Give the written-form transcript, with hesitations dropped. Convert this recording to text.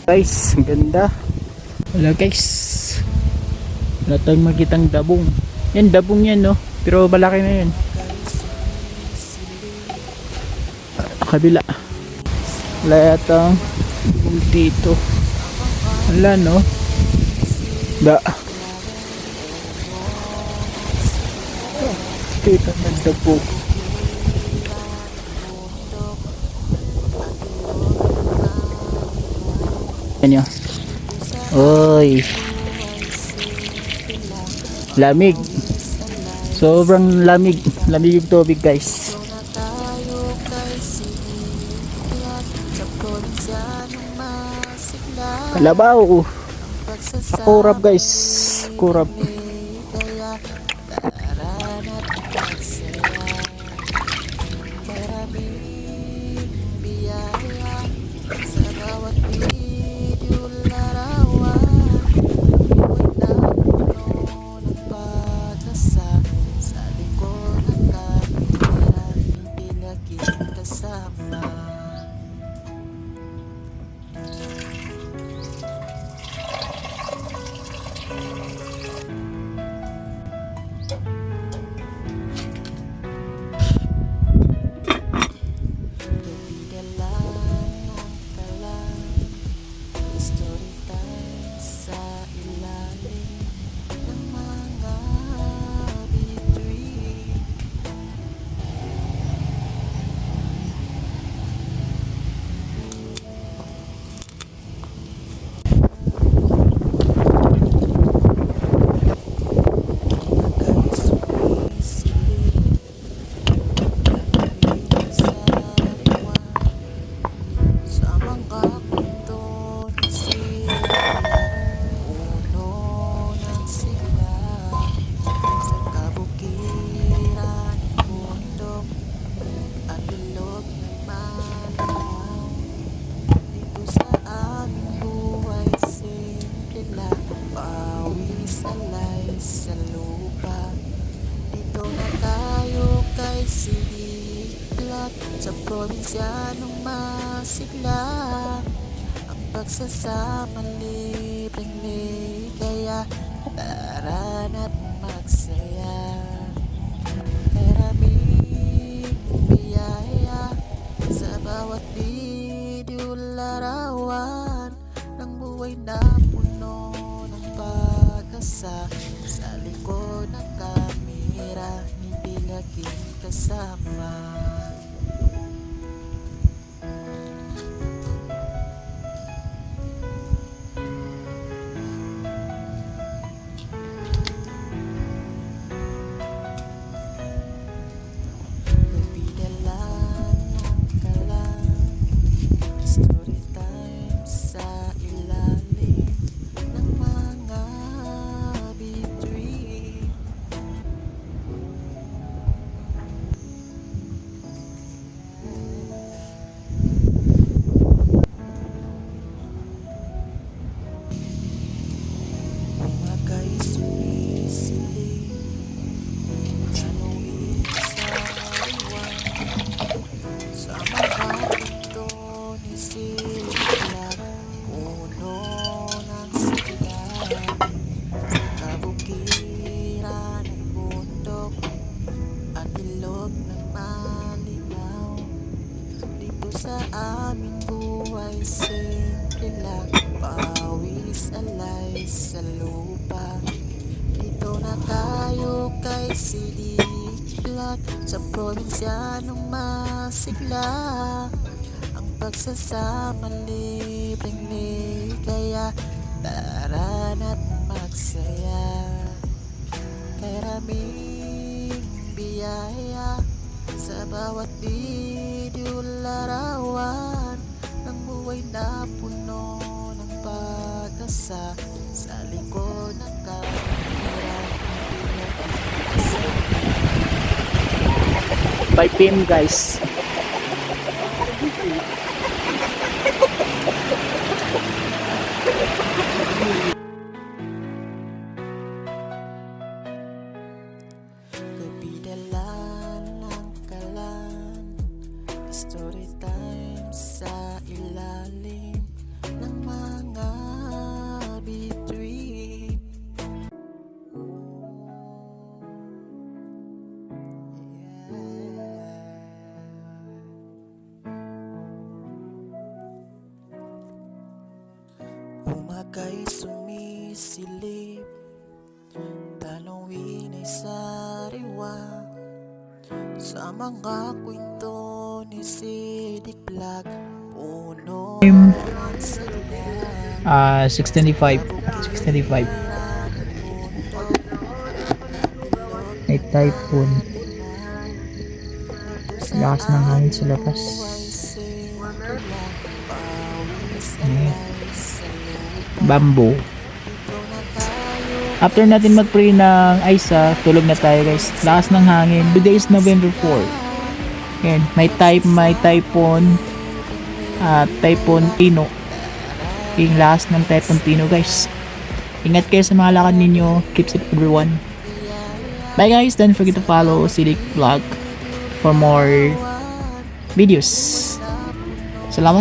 Guys, ang ganda. Wala guys. Wala tayong makitang dabong. Yan, dabong yan no. Pero malaki na yan. Kabila. Wala yatang dabong dito. Wala no. Da. Kita ng dabong. Yan yun. Oy. Lamig. Sobrang lamig. Lamig yung tubig guys. Kalabaw. Kurap guys. Kurap. Sa probinsyanong masigla, ang pagsasama libreng ligaya. Tara na't magsaya, maraming biyaya sa bawat video larawan ng buhay na puno ng pag-asa. Sa likod ng kamera, hindi laging kasama. Sa aming buhay, simple lang, pawis alay sa lupa. Dito na tayo kay Siliklat, sa probinsyanong masigla. Ang pagsasama libreng ligaya. Tara na't magsaya, maraming biyaya sa bawat video larawan ng buhay na puno ng pag-asa. Sa likod ng kamera, 5 PM guys. kapidalan ng kalan, story time sa ilalim ng mga ika'y sumisilip, tanawin ay sariwa sa mga kwento ni Sidik Vlog. Puno ang sila 625. May typhoon. Lakas ng hangin sa labas. Ayan. Bamboo. After natin mag-pray ng Isa, tulog na tayo guys. Lakas ng hangin. Today is November 4. Ayan, may typhoon. Typhoon Tino. Yung lakas ng typhoon Tino guys. Ingat kayo sa mga lakad ninyo. Keep safe everyone. Bye guys, don't forget to follow Sidik Vlog for more videos. Salam.